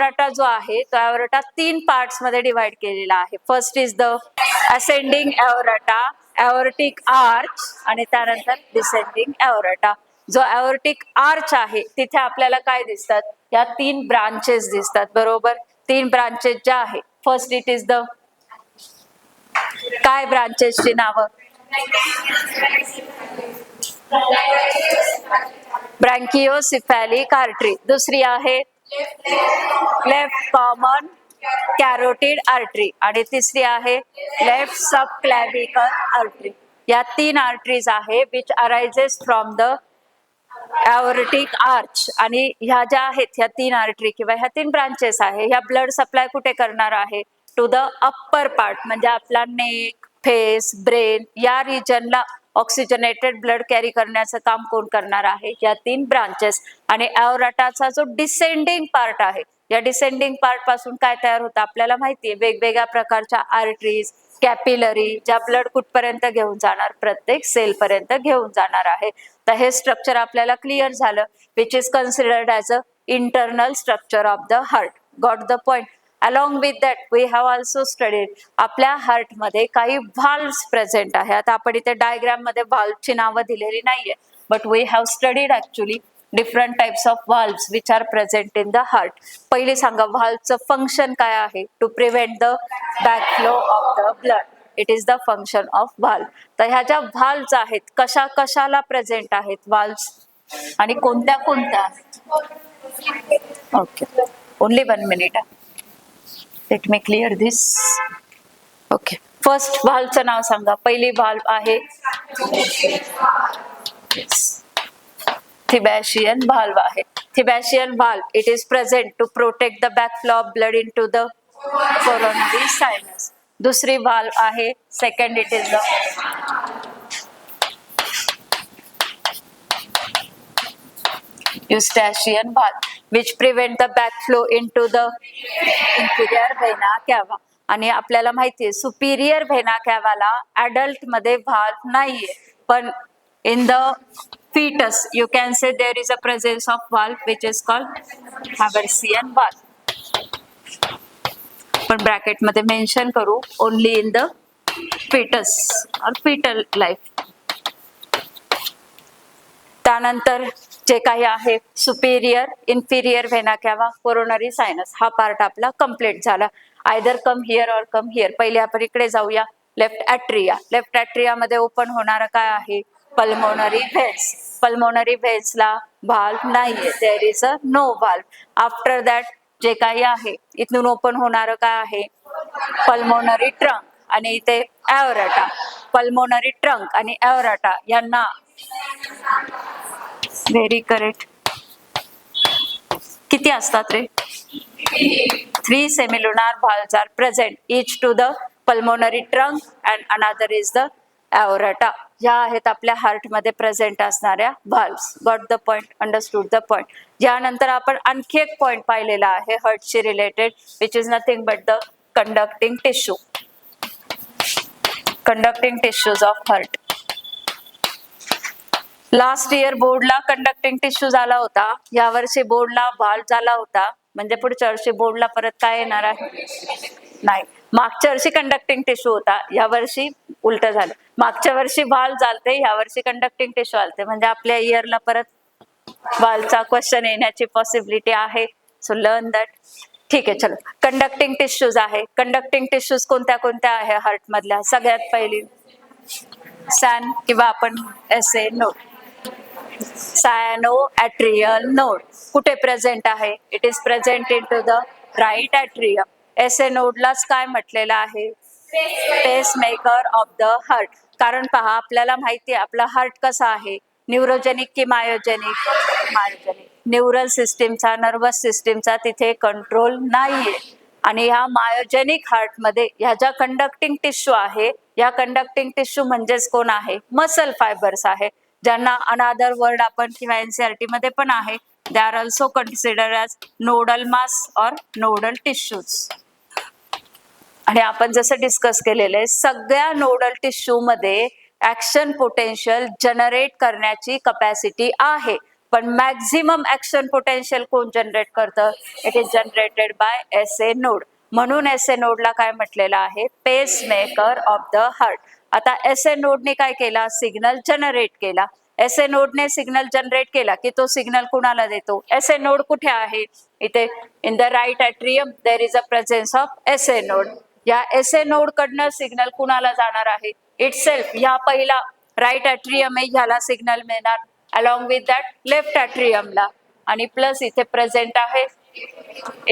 ॲओर्टा जो आहे तो ॲओर्टा 3 पार्ट्स मध्ये डिवाइड केलेला आहे. First is the ascending aorta, aortic arch आणि त्यानंतर डिसेंडिंग ॲओर्टा. जो ॲओर्टिक आर्च आहे तिथे आपल्याला काय दिसतात, या 3 ब्रांचेस दिसतात, बरोबर. 3 ब्रांचेस ज्या आहे, फर्स्ट इट इज द, काय ब्रांचेसची नावं, ब्रँकिओसेफॅलिक आर्टरी. दुसरी आहे लेफ्ट कॉमन कॅरोटिड आर्टरी आणि तिसरी आहे लेफ्ट सबक्लॅव्हिकल आर्टरी. या 3 आर्टरीज आहे which arises from the aortic arch. आणि ह्या ज्या आहेत, ह्या 3 आर्टरी किंवा ह्या 3 ब्रांचेस आहे, ह्या ब्लड सप्लाय कुठे करणार आहे, टू द अप्पर पार्ट, म्हणजे आपला नेक, फेस, ब्रेन या रिजनला ऑक्सिजनेटेड ब्लड कॅरी करण्याचं काम कोण करणार आहे, या 3 ब्रांचेस. आणि ॲओर्टाचा जो डिसेंडिंग पार्ट आहे, या डिसेंडिंग पार्ट पासून काय तयार होतं आपल्याला माहितीये, वेगवेगळ्या प्रकारच्या आर्टरीज, कॅपिलरी, ज्या ब्लड कुठपर्यंत घेऊन जाणार, प्रत्येक सेल पर्यंत घेऊन जाणार आहे. तर हे स्ट्रक्चर आपल्याला क्लिअर झालं, which is considered as a internal structure of the heart. Got the point. Along with that we have also studied, आपल्या हार्टमध्ये काही व्हाल्व्स प्रेझेंट आहे. आता आपण इथे डायग्राम मध्ये व्हाल्वची नावं दिलेली नाहीये, but we have studied actually different types of valves which are present in the heart. पहिली सांगा, व्हाल्वचं फंक्शन काय आहे, to prevent the backflow of the blood. It is the function of valve. तर ह्या ज्या व्हाल्व्स आहेत, कशा कशाला प्रेझेंट आहेत व्हाल्व्स आणि कोणत्या कोणत्या. Okay, only 1 minute. Let me clear this. Okay, first व्हाल्वचं नाव सांगा. पहिली व्हाल्व आहे थिबॅशियन व्हाल्व आहे. Thebesian valve, it is present to protect the backflow of blood in to the coronary sinus. दुसरी व्हाल्व आहे, second it is the Eustachian valve which prevent the backflow into the inferior vena cava. आणि आपल्याला माहितीये Superior Vena कॅवाला adult मध्ये व्हाल्व नाहीये, पण in the fetus you can say there is a presence of valve which is called Haversian valve. पण bracket मध्ये mention करू, only in the fetus or fetal life. त्यानंतर जे काही आहे superior, inferior vena cava, coronary sinus, हा part आपला complete झाला. Either come here or come here. पहिले आपण इकडे जाऊया, लेफ्ट ॲट्रिया. लेफ्ट ॲट्रिया मध्ये ओपन होणारा काय आहे, पल्मोनरी व्हेन्स. पल्मोनरी व्हेन्सला व्हाल्व नाहीये, there is a no valve. After that जे काही आहे, इथून ओपन होणारं काय आहे, पल्मोनरी ट्रंक आणि इथे ॲओर्टा. पल्मोनरी ट्रंक आणि ॲओर्टा यांना, व्हेरी करेक्ट, किती असतात रे, 3 semilunar valves are present, each to the pulmonary trunk and another is the aorta. या आहेत आपल्या हार्ट मध्ये प्रेझेंट असणाऱ्या valves. Got the point, understood the point. यानंतर आपण आणखी एक पॉइंट पाहिलेला आहे हार्टशी related, which is nothing but the conducting tissue. Conducting tissues of heart. Last year बोर्डला कंडक्टिंग टिश्यू झाला होता, यावर्षी बोर्डला व्हाल्व झाला होता, म्हणजे पुढच्या वर्षी बोर्डला परत काय येणार आहे, नाही. मागच्या वर्षी कंडक्टिंग टिश्यू होता, या वर्षी उलट झालं. मागच्या वर्षी व्हाल्व झालते, या वर्षी कंडक्टिंग टिश्यू आलते, म्हणजे आपल्या इयरला परत व्हाल्वचा क्वेश्चन येण्याची पॉसिबिलिटी आहे. So learn that. ठीक आहे, चलो. कंडक्टिंग टिश्यूज आहे. कंडक्टिंग टिश्यूज कोणत्या कोणत्या आहे हार्ट मधल्या, सगळ्यात पहिली सॅन किंवा आपण SA node, sino atrial node. कुठे प्रेझेंट आहे, it is present in to the right atrium. SA नोडलाच काय म्हटलेलं आहे, पेसमेकर ऑफ द हार्ट. कारण पहा, आपल्याला माहिती आहे आपला हार्ट कसा आहे, न्यूरोजेनिक की मायोजेनिक, मायोजेनिक. न्यूरल सिस्टीमचा, नर्वस सिस्टीमचा तिथे कंट्रोल नाहीये. आणि ह्या मायोजेनिक हार्ट मध्ये ह्या ज्या कंडक्टिंग टिश्यू आहे, या कंडक्टिंग टिश्यू म्हणजेच कोण आहे, मसल फायबर्स आहे, ज्यांना अनादर वर्ड आपण किंवा एनसीआरटी मध्ये पण आहे, they are also considered as nodal mass or nodal tissues. आणि आपण जसं डिस्कस केलेलं आहे, सगळ्या नोडल टिश्यू मध्ये ऍक्शन पोटेन्शियल जनरेट करण्याची कपॅसिटी आहे. पण मॅक्झिमम ऍक्शन पोटेन्शियल कोण जनरेट करतं? It is generated by SA node. म्हणून SA नोडला काय म्हटलेलं आहे? पेस मेकर ऑफ द हार्ट. आता SA नोडने काय केला? सिग्नल जनरेट केला. SA नोडने सिग्नल जनरेट केला की तो सिग्नल कुणाला देतो? SA नोड कुठे आहे? इथे in the right atrium there is a presence of SA node. या SA नोड कडनं सिग्नल कुणाला जाणार आहे? इटसेल्फ ह्या पहिला राईट ॲट्रियम आहे, ह्याला सिग्नल मिळणार अलॉंग विथ दॅट लेफ्ट ॲट्रियमला, आणि प्लस इथे प्रेझेंट आहे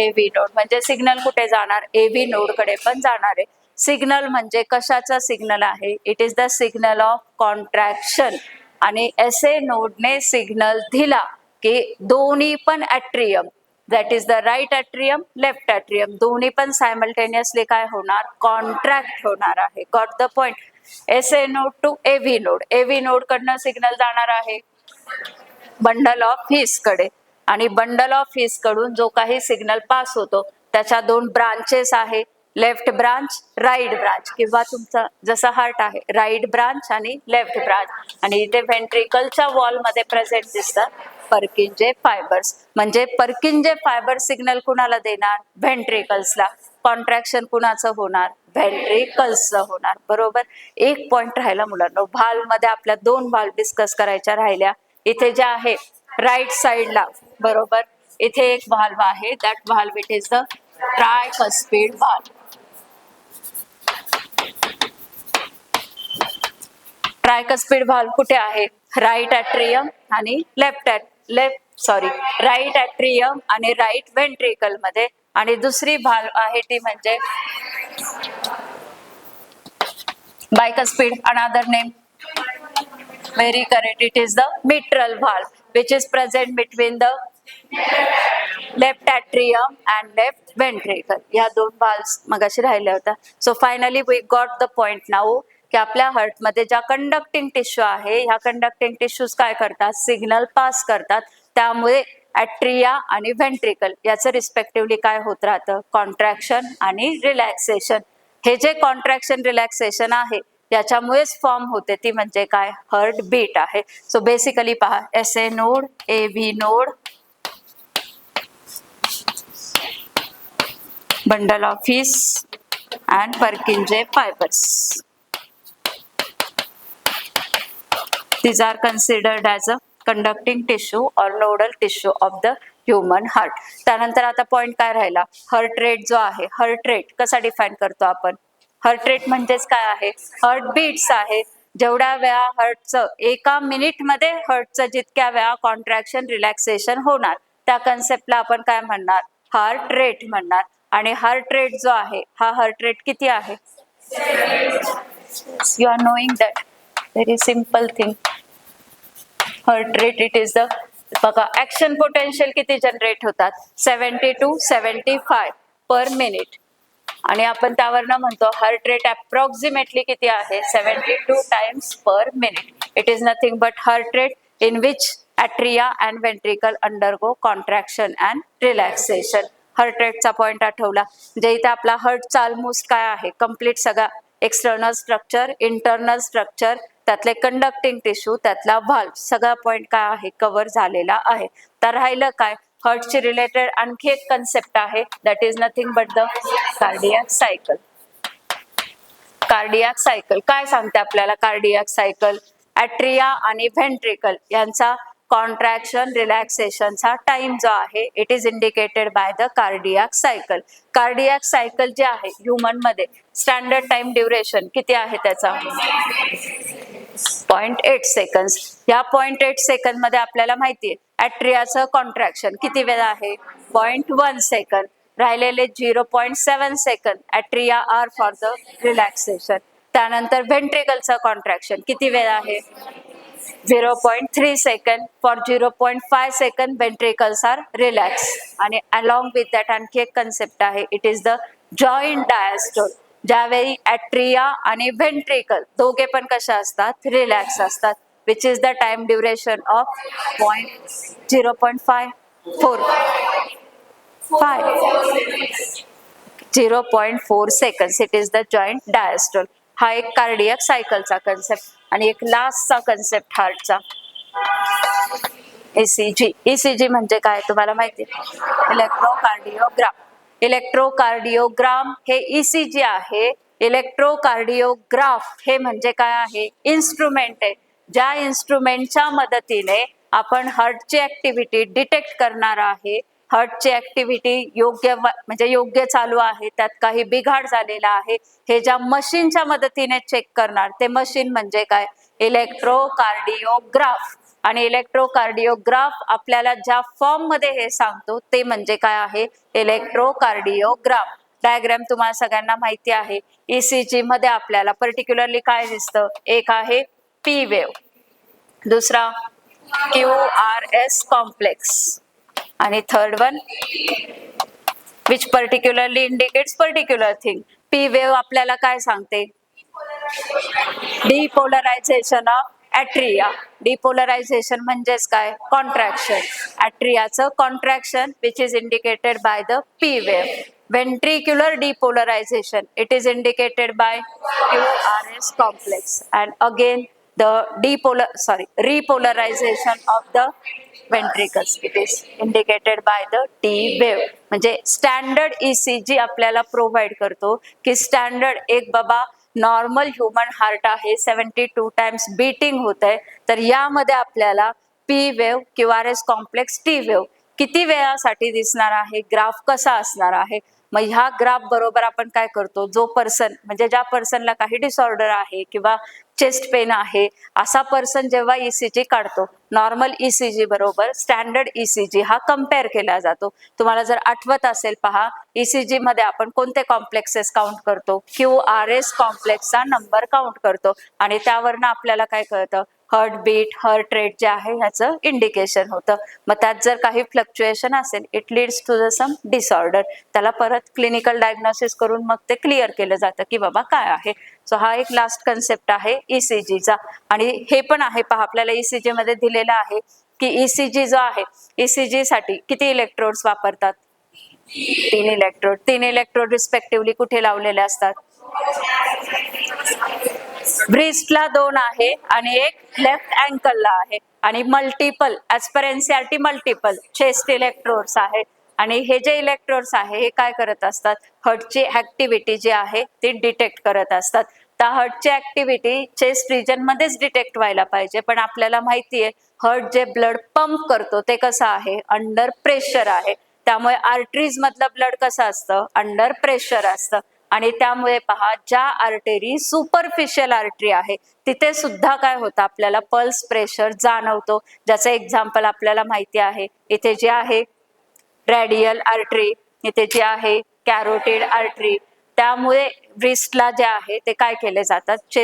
AV नोड. म्हणजे सिग्नल कुठे जाणार? AV नोड कडे पण जाणार आहे. सिग्नल म्हणजे कशाचा सिग्नल आहे? It is the signal of contraction. आणि SA नोडने सिग्नल दिला की दोन्ही पण atrium, that is the right atrium, left atrium, दोन्ही पण सायमल्टेनियसली काय होणार? कॉन्ट्रॅक्ट होणार आहे. Got the point? SA node to AV node. AV node कडनं सिग्नल जाणार आहे बंडल ऑफ हिस कडे, आणि बंडल ऑफ हिस कडून जो काही सिग्नल पास होतो त्याच्या दोन ब्रांचेस आहे, लेफ्ट ब्रांच, राईट ब्रांच, किंवा तुमचा जसा हार्ट आहे राईट ब्रांच आणि लेफ्ट ब्रांच. आणि इथे व्हेंट्रिकलच्या वॉल मध्ये प्रेझेंट दिसतात पर्किंजे फायबर्स. म्हणजे पर्किंजे फायबर सिग्नल कुणाला देणार? व्हेंट्रिकल्सला. कॉन्ट्रॅक्शन कुणाचं होणार? व्हेंट्रिकल्सचं होणार. बरोबर. एक पॉइंट राहिला मुलांना, व्हाल्व मध्ये आपल्या दोन व्हाल्व डिस्कस करायच्या राहिल्या. इथे जे आहे राईट साइडला, बरोबर, इथे एक व्हाल्व आहे, that valve it is the tricuspid valve. Tricuspid valve कुठे आहे? राईट ॲट्रियम आणि राईट ॲट्रियम आणि राईट व्हेंट्रिकल मध्ये. आणि दुसरी व्हाल्व आहे ती म्हणजे bicuspid, another name, very correct, it is the mitral valve which is present between the left atrium and left ventricle. या दोन valves मगाशी राहिल्या होत्या. So finally we got the point now की आपल्या हार्ट मध्ये ज्या कंडक्टिंग टिश्यू आहे, ह्या कंडक्टिंग टिश्यूज काय करतात? सिग्नल पास करतात. त्यामुळे ॲट्रिया आणि व्हेंट्रिकल याचं रिस्पेक्टिव्हली काय होत राहतं? कॉन्ट्रॅक्शन आणि रिलॅक्सेशन. हे जे कॉन्ट्रॅक्शन रिलॅक्सेशन आहे याच्यामुळेच फॉर्म होते ती म्हणजे काय? हार्ट बीट आहे. सो बेसिकली पहा, SA node, AV node, bundle of his and Purkinje fibers. These are considered as a conducting tissue or nodal tissue of the human heart. त्यानंतर आता पॉइंट काय राहिला? हार्ट रेट जो आहे, heart rate कसा define करतो आपण? हार्ट रेट म्हणजेच काय आहे? हार्ट बीट्स आहे. जेवढ्या वेळा हार्टचं एका मिनिट मध्ये हार्टचं जितक्या वेळा कॉन्ट्रॅक्शन रिलॅक्सेशन होणार त्या कन्सेप्टला आपण काय म्हणणार? हार्ट रेट म्हणणार. आणि हार्ट रेट जो आहे, हा हार्ट रेट किती आहे? You are knowing that, very simple thing. Heart rate it is the, बघा ऍक्शन पोटेन्शियल किती जनरेट होतात? 70 to 75 पर मिनिट. आणि आपण त्यावरनं म्हणतो हार्ट रेट अप्रॉक्सिमेटली किती आहे? 72 times per minute. It is nothing but heart rate in which atria and ventricle undergo contraction and relaxation. Heart रेटचा point आठवला. जे इथे आपला हार्टचा ऑलमोस्ट काय आहे? कम्प्लीट सगळा एक्सटर्नल स्ट्रक्चर, इंटरनल स्ट्रक्चर, त्यातले कंडक्टिंग टिश्यू, त्यातला व्हाल्व, सगळा पॉइंट काय आहे? कव्हर झालेला आहे. तर राहिलं काय? हार्टची रिलेटेड आणखी एक कन्सेप्ट आहे, that is nothing but the cardiac cycle. Cardiac cycle काय सांगते आपल्याला? कार्डियाक सायकल ॲट्रिया आणि व्हेंट्रिकल यांचा कॉन्ट्रॅक्शन रिलॅक्सेशनचा टाइम जो आहे, it is indicated by the cardiac cycle. Cardiac cycle जे आहे ह्युमन मध्ये स्टँडर्ड टाइम ड्युरेशन किती आहे त्याचा? 0.8 सेकंद. या 0.8 सेकंद मध्ये आपल्याला माहितीये ॲट्रियाचं कॉन्ट्रॅक्शन किती वेळ आहे? 0.1 सेकंद. राहिलेले 0.7 सेकंद atria are for the relaxation. त्यानंतर व्हेंट्रिकलचं कॉन्ट्रॅक्शन किती वेळ आहे? 0.3 सेकंद. For 0.5 second ventricles are relax. आणि अलॉंग विथ दॅट आणखी एक कन्सेप्ट आहे, it is the joint diastole. ज्यावेळी ॲट्रिया आणि व्हेंट्रिकल दोघे पण कशा असतात? रिलॅक्स असतात. Which is the time duration of 0.4 second. It is the joint diastole. हा एक कार्डियाक सायकलचा कन्सेप्ट. आणि एक लास्टचा कन्सेप्ट हार्टचा, ECG. ECG म्हणजे काय तुम्हाला माहिती आहे? इलेक्ट्रोकार्डिओग्राम. इलेक्ट्रोकार्डिओग्राम हे ECG आहे. इलेक्ट्रोकार्डिओग्राफ हे म्हणजे काय आहे? इन्स्ट्रुमेंट आहे. ज्या इन्स्ट्रुमेंटच्या मदतीने आपण हार्टची ऍक्टिव्हिटी डिटेक्ट करणार आहे. हार्टची ऍक्टिव्हिटी योग्य म्हणजे योग्य चालू आहे, त्यात काही बिघाड झालेला आहे, हे ज्या मशीनच्या मदतीने चेक करणार ते मशीन म्हणजे काय? इलेक्ट्रोकार्डिओग्राफ. आणि इलेक्ट्रोकार्डिओग्राफ आपल्याला ज्या फॉर्म मध्ये हे सांगतो ते म्हणजे काय आहे? इलेक्ट्रोकार्डिओग्राम. डायग्राम तुम्हाला सगळ्यांना माहिती आहे. ECG मध्ये आपल्याला पर्टिक्युलरली काय दिसतं? एक आहे P वेव्ह, दुसरा QRS कॉम्प्लेक्स, आणि third one which particularly indicates particular thing. P wave आपल्याला काय सांगते? Depolarization of atria. डिपोलरायझेशन म्हणजेच काय? कॉन्ट्रॅक्शन. ॲट्रियाचं contraction which is indicated by the P wave. ventricular depolarization, it is indicated by QRS complex, and again the repolarization of the ventricles, it is indicated by the T wave. म्हणजे standard ECG आपल्याला provide करतो की standard एक बाबा normal human heart आहे, 72 times beating होत आहे, तर यामध्ये आपल्याला P wave, QRS complex, T wave किती वेळासाठी दिसणार आहे, ग्राफ कसा असणार आहे. मग ह्या ग्राफ बरोबर आपण काय करतो? जो पर्सन म्हणजे ज्या पर्सनला काही डिसऑर्डर आहे किंवा चेस्ट पेन आहे असा पर्सन जेव्हा ECG काढतो, नॉर्मल ECG बरोबर स्टँडर्ड ECG हा कम्पेअर केला जातो. तुम्हाला जर आठवत असेल पहा, ECG मध्ये आपण कोणते कॉम्प्लेक्सेस काउंट करतो? QRS कॉम्प्लेक्सचा नंबर काउंट करतो, आणि त्यावरनं आपल्याला काय कळतं? हार्ट बीट, हार्ट रेट जे आहे ह्याचं इंडिकेशन होतं. मग त्यात जर काही फ्लक्च्युएशन असेल, it leads to the some disorder. त्याला परत क्लिनिकल डायग्नोसिस करून मग ते क्लिअर केलं जातं की बाबा काय आहे. सो हा एक लास्ट कन्सेप्ट आहे ECGचा. आणि हे पण आहे पहा, आपल्याला ECG मध्ये दिलेलं आहे की ECG जो आहे, ECG साठी किती इलेक्ट्रोड्स वापरतात? 3 इलेक्ट्रोड. 3 इलेक्ट्रोड रिस्पेक्टिव्हली कुठे लावलेले असतात? ब्रिस्टला 2 आहे आणि एक लेफ्ट अँकलला आहे, आणि multiple as per NCERT multiple chest electrodes आहेत. आणि हे जे इलेक्ट्रोड्स आहे हे काय करत असतात? हार्टची ऍक्टिव्हिटी जी आहे ती डिटेक्ट करत असतात. त्या हार्टची ऍक्टिव्हिटी चेस्ट रिजन मध्येच डिटेक्ट व्हायला पाहिजे, पण आपल्याला माहितीये हार्ट जे ब्लड पंप करतो ते कसं आहे? अंडर प्रेशर आहे. त्यामुळे आर्टरीज मधलं ब्लड कसं असतं? अंडर प्रेशर असतं. आणि त्यामुळे पहा, ज्या आर्टरी सुपरफिशियल आर्टरी आहे तिथे सुद्धा काय होतं? आपल्याला पल्स प्रेशर जाणवतो. ज्याचं एक्झाम्पल आपल्याला माहिती आहे. इथे जे आहे रेडियल आर्टरी, इथे जे आहे कॅरोटिड आर्टरी. त्यामुळे ब्रिस्टला जे आहे ते काय केले जातात?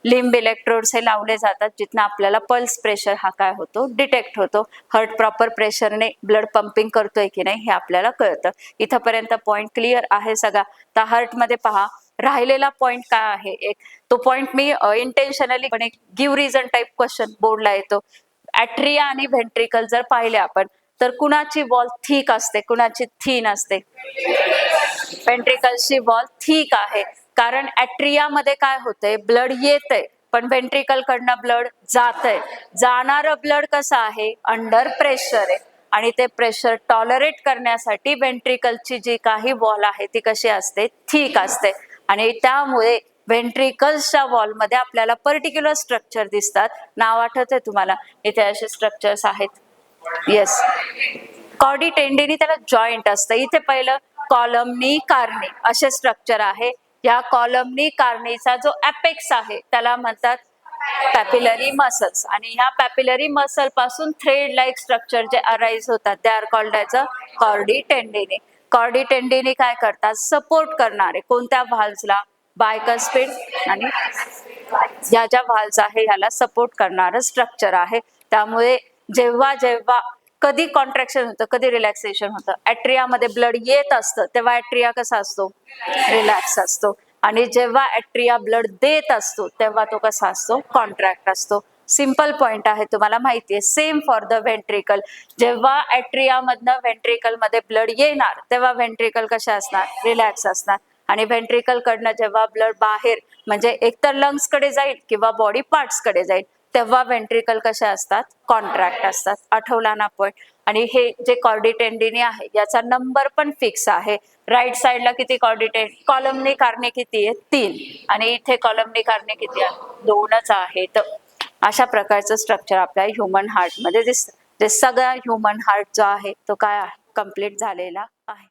लिंब इलेक्ट्रोड्स हे लावले जातात, जिथनं आपल्याला पल्स प्रेशर हा काय होतो? डिटेक्ट होतो. हार्ट प्रॉपर प्रेशरने ब्लड पंपिंग करतोय की नाही हे आपल्याला कळतं. इथपर्यंत पॉइंट क्लिअर आहे सगळा. तर हार्ट मध्ये पहा, राहिलेला पॉइंट काय आहे? एक तो पॉइंट मी इंटेन्शनली पण एक गिव्ह रिझन टाइप क्वेश्चन बोर्डला येतो. ॲट्रिया आणि व्हेंट्रिकल जर पाहिले आपण, तर कुणाची वॉल थिक असते, कुणाची थिन असते? व्हेंट्रिकलची वॉल थिक आहे, कारण ॲट्रियामध्ये काय होतंय? ब्लड येतंय, पण व्हेंट्रिकल कडनं ब्लड जातंय. जाणारं ब्लड कसं आहे? अंडर प्रेशर आहे. आणि ते प्रेशर टॉलरेट करण्यासाठी व्हेंट्रिकलची जी काही वॉल आहे ती कशी असते? थिक असते. आणि त्यामुळे व्हेंट्रिकल्सच्या वॉलमध्ये आपल्याला पर्टिक्युलर स्ट्रक्चर दिसतात. नाव आठवतंय तुम्हाला? इथे असे स्ट्रक्चर्स आहेत. येस, कॉडी टेंडिनी त्याला जॉईंट असतं. इथे पहिलं कॉलमनी कार्नी असे स्ट्रक्चर आहे. या कॉलमनी कार्नीचा जो अपेक्स आहे त्याला म्हणतात पॅपिलरी मसल्स. आणि ह्या पॅपिलरी मसल पासून थ्रेड लाईक स्ट्रक्चर जे अराइज होतात ते आर कॉल्ड ॲज अ कॉर्डी टेंडिनी. कॉर्डी टेंडिनी काय करतात? सपोर्ट करणारे कोणत्या व्हाल्व्सला? बायकस्पिड, आणि या ज्या व्हाल्व्स आहे ह्याला सपोर्ट करणारं स्ट्रक्चर आहे. त्यामुळे जेव्हा जेव्हा कधी कॉन्ट्रॅक्शन होतं, कधी रिलॅक्सेशन होतं? ॲट्रियामध्ये ब्लड येत असतं तेव्हा ॲट्रिया कसा असतो? रिलॅक्स असतो. आणि जेव्हा ॲट्रिया ब्लड देत असतो तेव्हा तो कसा असतो? कॉन्ट्रॅक्ट असतो. सिंपल पॉइंट आहे, तुम्हाला माहितीये. Same for the ventricle. जेव्हा ॲट्रियामधनं व्हेंट्रिकल मध्ये ब्लड येणार तेव्हा व्हेंट्रिकल कशा असणार? रिलॅक्स असणार. आणि व्हेंट्रिकल कडनं जेव्हा ब्लड बाहेर म्हणजे एकतर लंग्स कडे जाईल किंवा बॉडी पार्ट्स कडे जाईल, तेव्हा व्हेंट्रिकल कसे असतात, कॉन्ट्रॅक्ट असतात. आठवला ना पॉइंट. आणि हे जे कॉर्डी टेंडिनी आहे याचा नंबर पण फिक्स आहे. राईट साइडला किती कॉर्डी कॉलमनी कारणे किती आहे, 3. आणि इथे कॉलमनी कारणे किती आहे, 2च आहेत. अशा प्रकारचं स्ट्रक्चर आपल्या ह्युमन हार्ट मध्ये दिसतं. ते सगळा ह्युमन हार्ट जो आहे तो काय आहे, कम्प्लीट झालेला आहे.